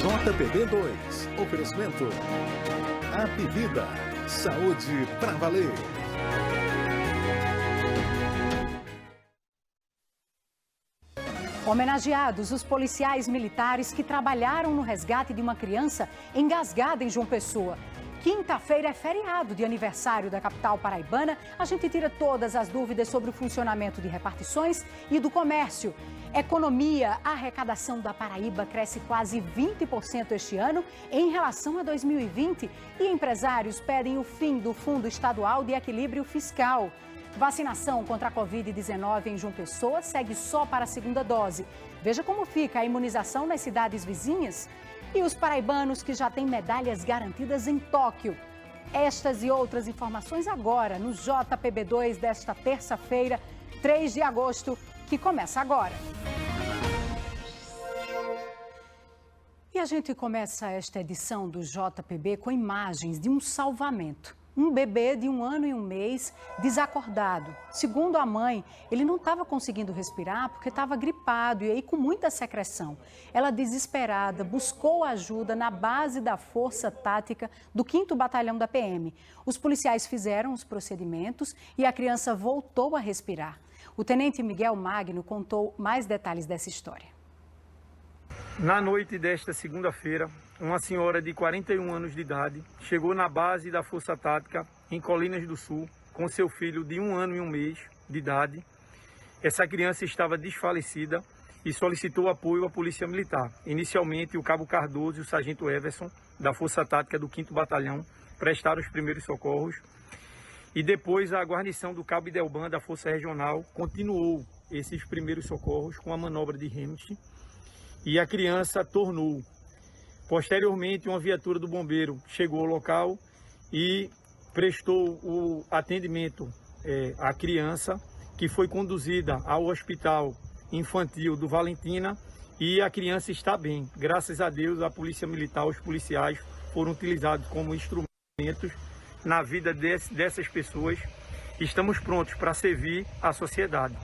JPB2. Oferecimento. Apivida. Saúde pra valer. Homenageados os policiais militares que trabalharam no resgate de uma criança engasgada em João Pessoa. Quinta-feira é feriado de aniversário da capital paraibana. A gente tira todas as dúvidas sobre o funcionamento de repartições e do comércio. Economia, a arrecadação da Paraíba cresce quase 20% este ano em relação a 2020. E empresários pedem o fim do Fundo Estadual de Equilíbrio Fiscal. Vacinação contra a Covid-19 em João Pessoa segue só para a segunda dose. Veja como fica a imunização nas cidades vizinhas. E os paraibanos que já têm medalhas garantidas em Tóquio. Estas e outras informações agora no JPB2 desta terça-feira, 3 de agosto, que começa agora. E a gente começa esta edição do JPB com imagens de um salvamento. Um bebê de 1 ano e 1 mês desacordado. Segundo a mãe, ele não estava conseguindo respirar porque estava gripado e aí com muita secreção. Ela, desesperada, buscou ajuda na base da Força Tática do 5º Batalhão da PM. Os policiais fizeram os procedimentos e a criança voltou a respirar. O tenente Miguel Magno contou mais detalhes dessa história. Na noite desta segunda-feira, uma senhora de 41 anos de idade chegou na base da Força Tática em Colinas do Sul com seu filho de 1 ano e 1 mês de idade. Essa criança estava desfalecida e solicitou apoio à Polícia Militar. Inicialmente, o Cabo Cardoso e o Sargento Everson, da Força Tática do 5º Batalhão, prestaram os primeiros socorros. E depois a guarnição do Cabo Idelban, da Força Regional, continuou esses primeiros socorros com a manobra de Hamilton. E a criança tornou. Posteriormente, uma viatura do bombeiro chegou ao local e prestou o atendimento à criança, que foi conduzida ao Hospital Infantil do Valentina, e a criança está bem. Graças a Deus, a Polícia Militar, os policiais foram utilizados como instrumentos na vida dessas pessoas. Estamos prontos para servir à sociedade.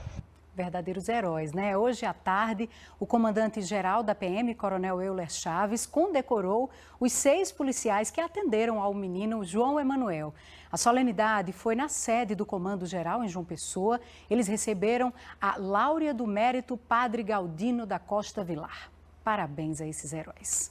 Verdadeiros heróis, né? Hoje à tarde, o comandante-geral da PM, Coronel Euler Chaves, condecorou os 6 policiais que atenderam ao menino João Emanuel. A solenidade foi na sede do Comando-Geral, em João Pessoa. Eles receberam a Láurea do Mérito Padre Galdino da Costa Vilar. Parabéns a esses heróis.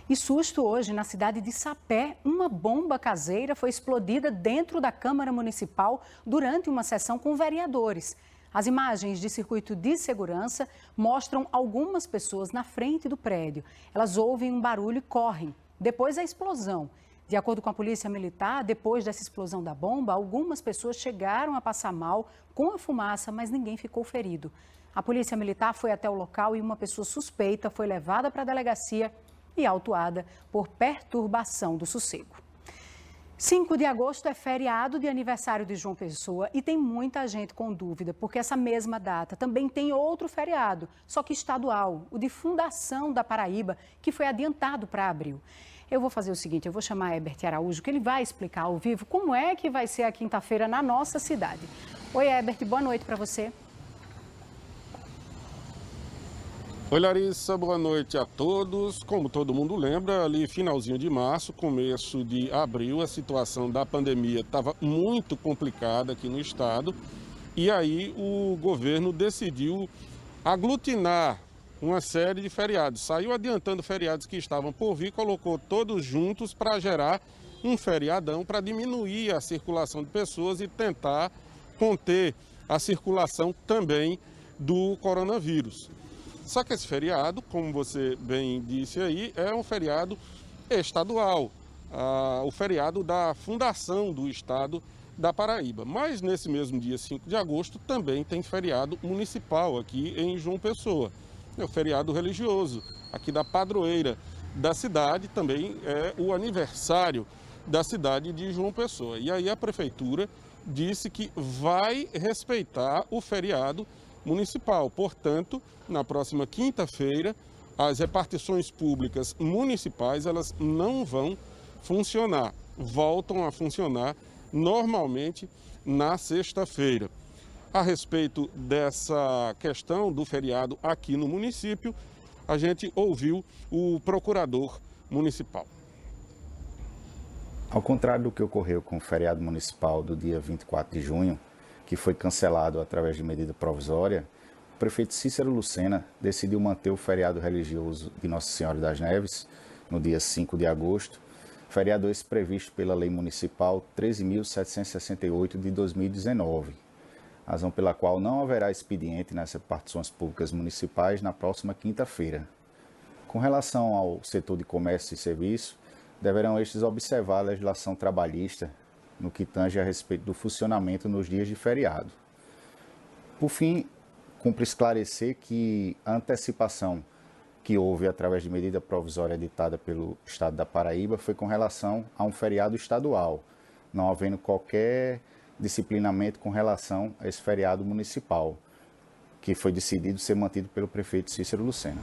E susto hoje na cidade de Sapé, uma bomba caseira foi explodida dentro da Câmara Municipal durante uma sessão com vereadores. As imagens de circuito de segurança mostram algumas pessoas na frente do prédio. Elas ouvem um barulho e correm. Depois a explosão. De acordo com a Polícia Militar, depois dessa explosão da bomba, algumas pessoas chegaram a passar mal com a fumaça, mas ninguém ficou ferido. A Polícia Militar foi até o local e uma pessoa suspeita foi levada para a delegacia e autuada por perturbação do sossego. 5 de agosto é feriado de aniversário de João Pessoa e tem muita gente com dúvida, porque essa mesma data também tem outro feriado, só que estadual, o de fundação da Paraíba, que foi adiantado para abril. Eu vou fazer o seguinte, eu vou chamar Herbert Araújo, que ele vai explicar ao vivo como é que vai ser a quinta-feira na nossa cidade. Oi, Herbert, boa noite para você. Oi, Larissa, boa noite a todos. Como todo mundo lembra, ali finalzinho de março, começo de abril, a situação da pandemia estava muito complicada aqui no estado. E aí o governo decidiu aglutinar uma série de feriados. Saiu adiantando feriados que estavam por vir, colocou todos juntos para gerar um feriadão, para diminuir a circulação de pessoas e tentar conter a circulação também do coronavírus. Só que esse feriado, como você bem disse aí, é um feriado estadual, o feriado da fundação do estado da Paraíba. Mas nesse mesmo dia 5 de agosto também tem feriado municipal aqui em João Pessoa. É o feriado religioso, aqui da padroeira da cidade, também é o aniversário da cidade de João Pessoa. E aí a prefeitura disse que vai respeitar o feriado municipal. Portanto, na próxima quinta-feira, as repartições públicas municipais elas não vão funcionar, voltam a funcionar normalmente na sexta-feira. A respeito dessa questão do feriado aqui no município, a gente ouviu o procurador municipal. Ao contrário do que ocorreu com o feriado municipal do dia 24 de junho, que foi cancelado através de medida provisória, o prefeito Cícero Lucena decidiu manter o feriado religioso de Nossa Senhora das Neves, no dia 5 de agosto, feriado esse previsto pela Lei Municipal 13.768 de 2019, razão pela qual não haverá expediente nas repartições públicas municipais na próxima quinta-feira. Com relação ao setor de comércio e serviço, deverão estes observar a legislação trabalhista no que tange a respeito do funcionamento nos dias de feriado. Por fim, cumpre esclarecer que a antecipação que houve através de medida provisória editada pelo Estado da Paraíba foi com relação a um feriado estadual, não havendo qualquer disciplinamento com relação a esse feriado municipal, que foi decidido ser mantido pelo prefeito Cícero Lucena.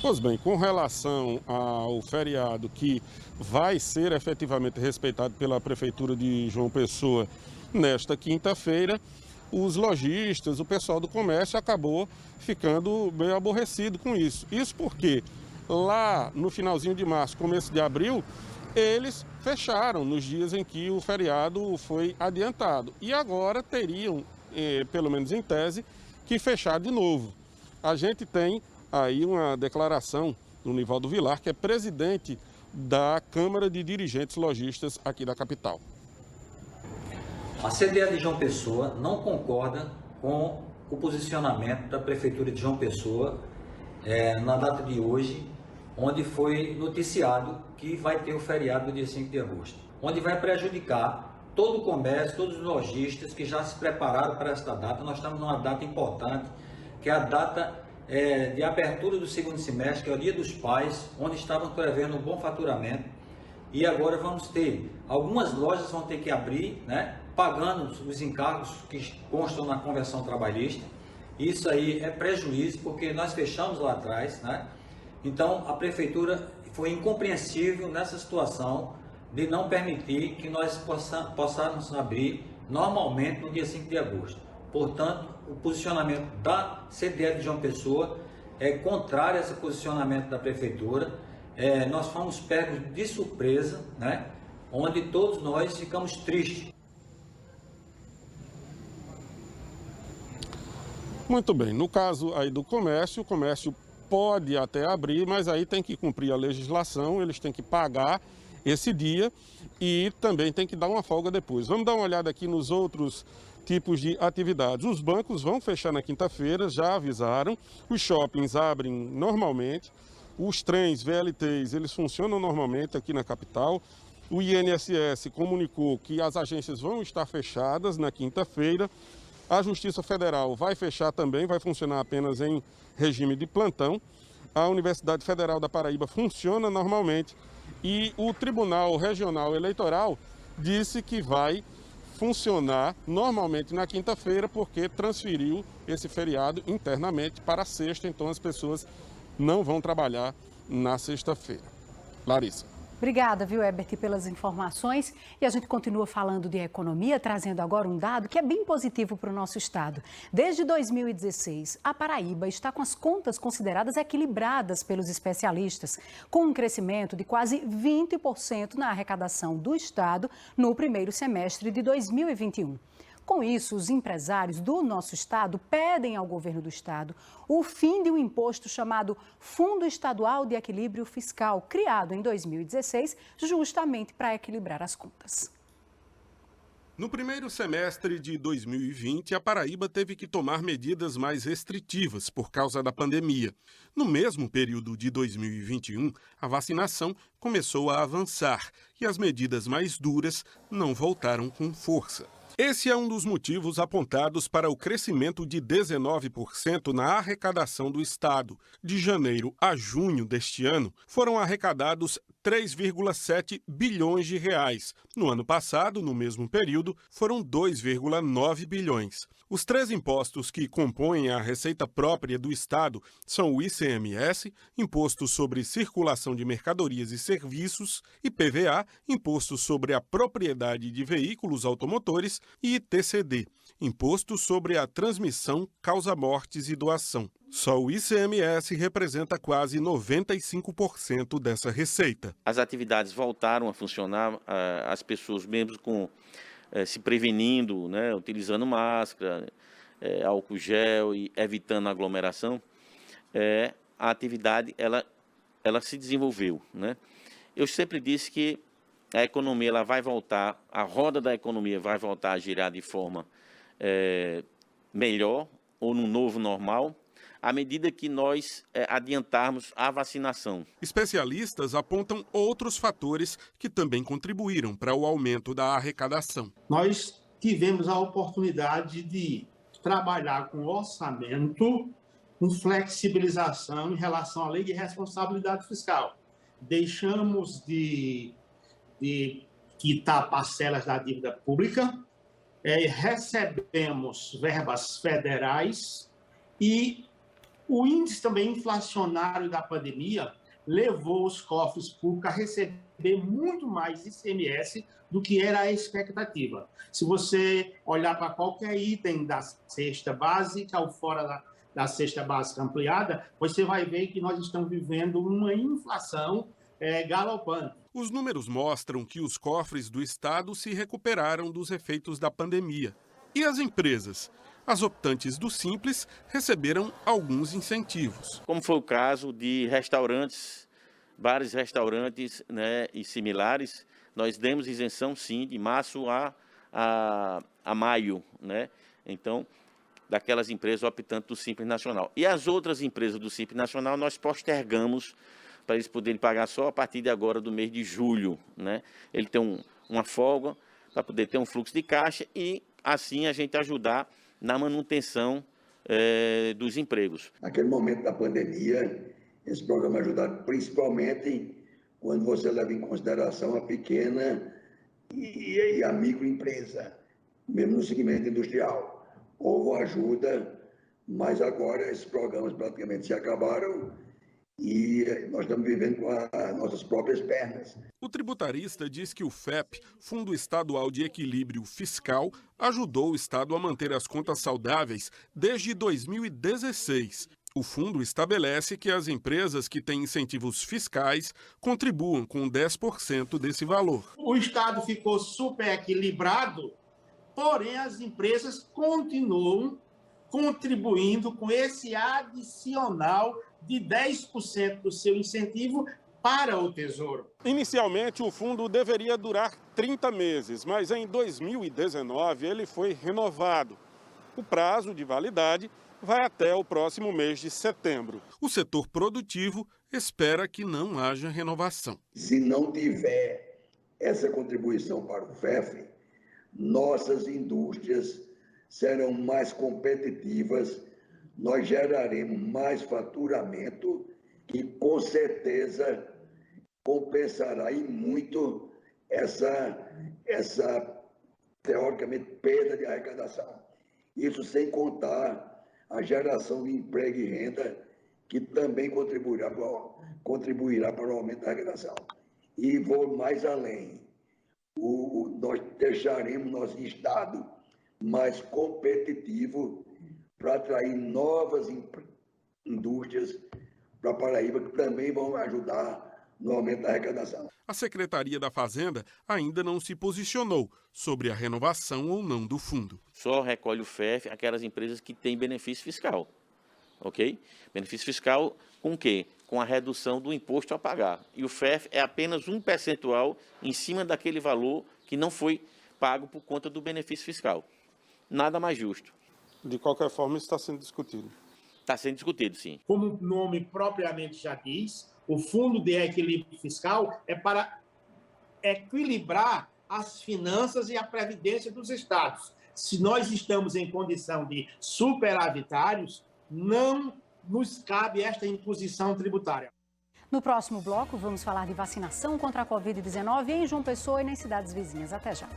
Pois bem, com relação ao feriado que vai ser efetivamente respeitado pela Prefeitura de João Pessoa nesta quinta-feira, os lojistas, o pessoal do comércio acabou ficando meio aborrecido com isso. Isso porque lá no finalzinho de março, começo de abril, eles fecharam nos dias em que o feriado foi adiantado. E agora teriam, pelo menos em tese, que fechar de novo. A gente tem aí uma declaração do Nivaldo Vilar, que é presidente da Câmara de Dirigentes Lojistas aqui da capital. A CDL de João Pessoa não concorda com o posicionamento da Prefeitura de João Pessoa na data de hoje, onde foi noticiado que vai ter o feriado do dia 5 de agosto, onde vai prejudicar todo o comércio, todos os lojistas que já se prepararam para esta data. Nós estamos numa data importante, que é a data de abertura do segundo semestre, que é o Dia dos Pais, onde estavam prevendo um bom faturamento, e agora vamos ter, algumas lojas vão ter que abrir, pagando os encargos que constam na convenção trabalhista. Isso aí é prejuízo, porque nós fechamos lá atrás, Então a Prefeitura foi incompreensível nessa situação de não permitir que nós possamos abrir normalmente no dia 5 de agosto. Portanto, o posicionamento da CDL de João Pessoa é contrário a esse posicionamento da Prefeitura. Nós fomos pegos de surpresa, onde todos nós ficamos tristes. Muito bem, no caso aí do comércio, o comércio pode até abrir, mas aí tem que cumprir a legislação, eles têm que pagar esse dia e também tem que dar uma folga depois. Vamos dar uma olhada aqui nos outros tipos de atividades. Os bancos vão fechar na quinta-feira, já avisaram, os shoppings abrem normalmente, os trens VLTs, eles funcionam normalmente aqui na capital, o INSS comunicou que as agências vão estar fechadas na quinta-feira, a Justiça Federal vai fechar também, vai funcionar apenas em regime de plantão, a Universidade Federal da Paraíba funciona normalmente e o Tribunal Regional Eleitoral disse que vai funcionar normalmente na quinta-feira porque transferiu esse feriado internamente para a sexta, então as pessoas não vão trabalhar na sexta-feira. Larissa. Obrigada, viu, Herbert, pelas informações. E a gente continua falando de economia, trazendo agora um dado que é bem positivo para o nosso estado. Desde 2016, a Paraíba está com as contas consideradas equilibradas pelos especialistas, com um crescimento de quase 20% na arrecadação do estado no primeiro semestre de 2021. Com isso, os empresários do nosso estado pedem ao governo do estado o fim de um imposto chamado Fundo Estadual de Equilíbrio Fiscal, criado em 2016, justamente para equilibrar as contas. No primeiro semestre de 2020, a Paraíba teve que tomar medidas mais restritivas por causa da pandemia. No mesmo período de 2021, a vacinação começou a avançar e as medidas mais duras não voltaram com força. Esse é um dos motivos apontados para o crescimento de 19% na arrecadação do estado. De janeiro a junho deste ano, foram arrecadados 3,7 bilhões de reais. No ano passado, no mesmo período, foram 2,9 bilhões. Os três impostos que compõem a receita própria do estado são o ICMS, Imposto sobre Circulação de Mercadorias e Serviços, IPVA, Imposto sobre a Propriedade de Veículos Automotores, e ITCD, Imposto sobre a transmissão causa mortes e doação. Só o ICMS representa quase 95% dessa receita. As atividades voltaram a funcionar, as pessoas mesmo se prevenindo, né, utilizando máscara, álcool gel e evitando aglomeração, a atividade ela se desenvolveu, né? Eu sempre disse que a economia ela vai voltar, a roda da economia vai voltar a girar de forma melhor ou no novo normal, à medida que nós adiantarmos a vacinação. Especialistas apontam outros fatores que também contribuíram para o aumento da arrecadação. Nós tivemos a oportunidade de trabalhar com orçamento, com flexibilização em relação à lei de responsabilidade fiscal. Deixamos de quitar parcelas da dívida pública, recebemos verbas federais e o índice também inflacionário da pandemia levou os cofres públicos a receber muito mais ICMS do que era a expectativa. Se você olhar para qualquer item da cesta básica ou fora da cesta básica ampliada, você vai ver que nós estamos vivendo uma inflação galopante. Os números mostram que os cofres do Estado se recuperaram dos efeitos da pandemia. E as empresas? As optantes do Simples receberam alguns incentivos. Como foi o caso de restaurantes, vários restaurantes, né, e similares, nós demos isenção sim de março a maio, né? Então, daquelas empresas optantes do Simples Nacional. E as outras empresas do Simples Nacional nós postergamos para eles poderem pagar só a partir de agora do mês de julho, né? Ele tem uma folga para poder ter um fluxo de caixa e assim a gente ajudar na manutenção dos empregos. Naquele momento da pandemia, esse programa ajudaram principalmente quando você leva em consideração a pequena e a microempresa, mesmo no segmento industrial. Houve ajuda, mas agora esses programas praticamente se acabaram e nós estamos vivendo com as nossas próprias pernas. O tributarista diz que o FEP, Fundo Estadual de Equilíbrio Fiscal, ajudou o Estado a manter as contas saudáveis desde 2016. O fundo estabelece que as empresas que têm incentivos fiscais contribuam com 10% desse valor. O Estado ficou super equilibrado, porém as empresas continuam contribuindo com esse adicional de 10% do seu incentivo para o Tesouro. Inicialmente, o fundo deveria durar 30 meses, mas em 2019 ele foi renovado. O prazo de validade vai até o próximo mês de setembro. O setor produtivo espera que não haja renovação. Se não tiver essa contribuição para o FEF, nossas indústrias serão mais competitivas, nós geraremos mais faturamento e, com certeza, compensará e muito essa teoricamente, perda de arrecadação. Isso sem contar a geração de emprego e renda, que também contribuirá para o aumento da arrecadação. E vou mais além. Nós deixaremos nosso Estado mais competitivo para atrair novas indústrias para Paraíba, que também vão ajudar no aumento da arrecadação. A Secretaria da Fazenda ainda não se posicionou sobre a renovação ou não do fundo. Só recolhe o FEF aquelas empresas que têm benefício fiscal, ok? Benefício fiscal com o quê? Com a redução do imposto a pagar. E o FEF é apenas um percentual em cima daquele valor que não foi pago por conta do benefício fiscal. Nada mais justo. De qualquer forma, isso está sendo discutido. Está sendo discutido, sim. Como o nome propriamente já diz, o Fundo de Equilíbrio Fiscal é para equilibrar as finanças e a previdência dos estados. Se nós estamos em condição de superavitários, não nos cabe esta imposição tributária. No próximo bloco, vamos falar de vacinação contra a Covid-19 em João Pessoa e nas cidades vizinhas. Até já.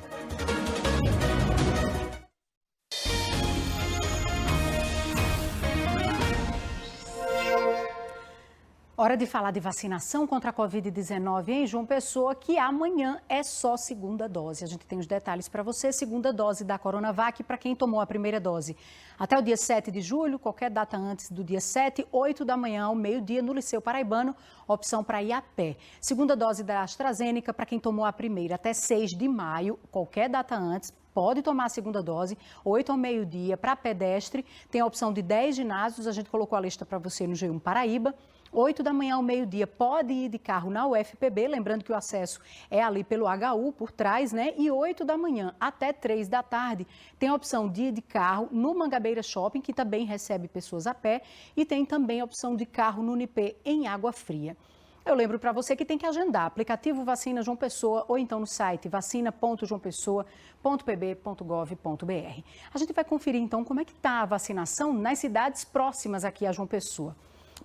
Hora de falar de vacinação contra a Covid-19 em João Pessoa, que amanhã é só segunda dose. A gente tem os detalhes para você. Segunda dose da Coronavac para quem tomou a primeira dose. Até o dia 7 de julho, qualquer data antes do dia 7, 8 da manhã ao meio-dia no Liceu Paraibano, opção para ir a pé. Segunda dose da AstraZeneca para quem tomou a primeira até 6 de maio, qualquer data antes, pode tomar a segunda dose, 8 ao meio-dia para pedestre. Tem a opção de 10 ginásios, a gente colocou a lista para você no G1 Paraíba. 8 da manhã ao meio-dia pode ir de carro na UFPB, lembrando que o acesso é ali pelo HU, por trás, né? E 8 da manhã até 3 da tarde tem a opção de ir de carro no Mangabeira Shopping, que também recebe pessoas a pé, e tem também a opção de carro no Unipê em Água Fria. Eu lembro para você que tem que agendar aplicativo Vacina João Pessoa ou então no site vacina.joaopessoa.pb.gov.br. A gente vai conferir então como é que está a vacinação nas cidades próximas aqui a João Pessoa.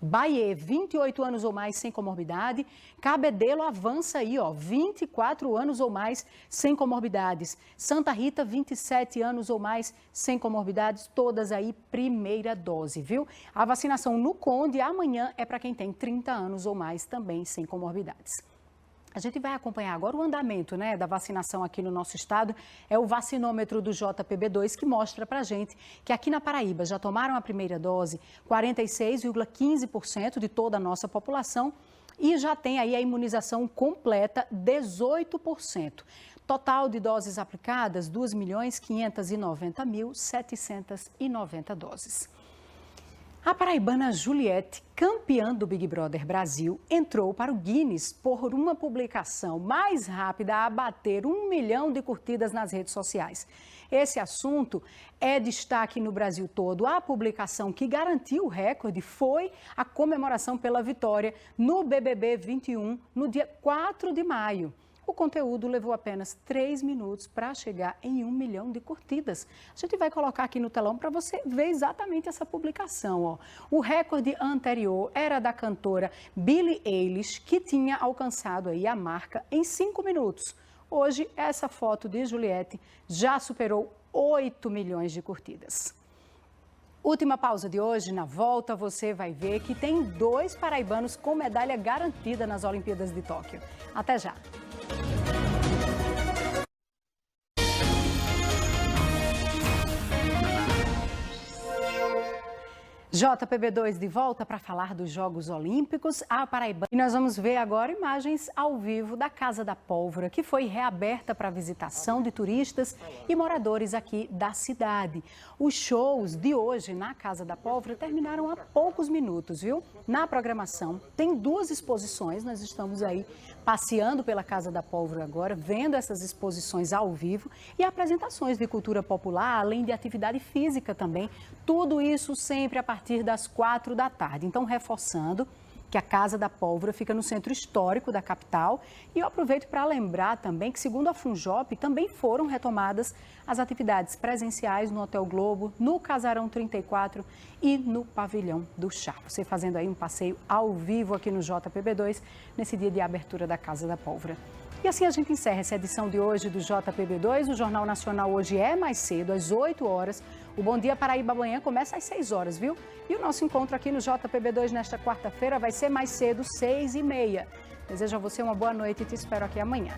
Bahia, 28 anos ou mais sem comorbidade. Cabedelo avança aí, 24 anos ou mais sem comorbidades. Santa Rita, 27 anos ou mais sem comorbidades, todas aí primeira dose, viu? A vacinação no Conde amanhã é para quem tem 30 anos ou mais também sem comorbidades. A gente vai acompanhar agora o andamento, né, da vacinação aqui no nosso estado. É o vacinômetro do JPB2 que mostra para a gente que aqui na Paraíba já tomaram a primeira dose 46,15% de toda a nossa população e já tem aí a imunização completa 18%. Total de doses aplicadas 2.590.790 doses. A paraibana Juliette, campeã do Big Brother Brasil, entrou para o Guinness por uma publicação mais rápida a bater 1 milhão de curtidas nas redes sociais. Esse assunto é destaque no Brasil todo. A publicação que garantiu o recorde foi a comemoração pela vitória no BBB 21, no dia 4 de maio. O conteúdo levou apenas 3 minutos para chegar em 1 milhão de curtidas. A gente vai colocar aqui no telão para você ver exatamente essa publicação. O recorde anterior era da cantora Billie Eilish, que tinha alcançado aí a marca em 5 minutos. Hoje, essa foto de Juliette já superou 8 milhões de curtidas. Última pausa de hoje, na volta você vai ver que tem 2 paraibanos com medalha garantida nas Olimpíadas de Tóquio. Até já! JPB2 de volta para falar dos Jogos Olímpicos, a Paraibana. E nós vamos ver agora imagens ao vivo da Casa da Pólvora, que foi reaberta para visitação de turistas e moradores aqui da cidade. Os shows de hoje na Casa da Pólvora terminaram há poucos minutos, viu? Na programação tem 2 exposições, nós estamos aí passeando pela Casa da Pólvora agora, vendo essas exposições ao vivo e apresentações de cultura popular, além de atividade física também. Tudo isso sempre a partir das 4 da tarde. Então, reforçando que a Casa da Pólvora fica no centro histórico da capital. E eu aproveito para lembrar também que, segundo a Funjop, também foram retomadas as atividades presenciais no Hotel Globo, no Casarão 34 e no Pavilhão do Chá. Você fazendo aí um passeio ao vivo aqui no JPB2, nesse dia de abertura da Casa da Pólvora. E assim a gente encerra essa edição de hoje do JPB2. O Jornal Nacional hoje é mais cedo, às 8 horas. O Bom Dia Paraíba amanhã começa às 6 horas, viu? E o nosso encontro aqui no JPB2 nesta quarta-feira vai ser mais cedo, 6h30. Desejo a você uma boa noite e te espero aqui amanhã.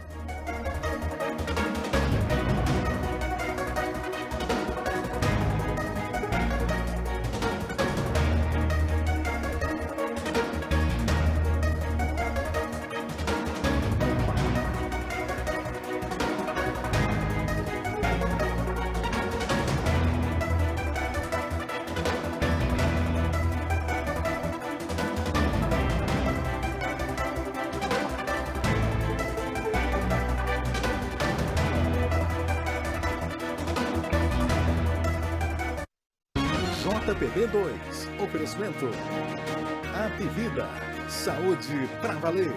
JPB2, oferecimento Apivida, saúde pra valer.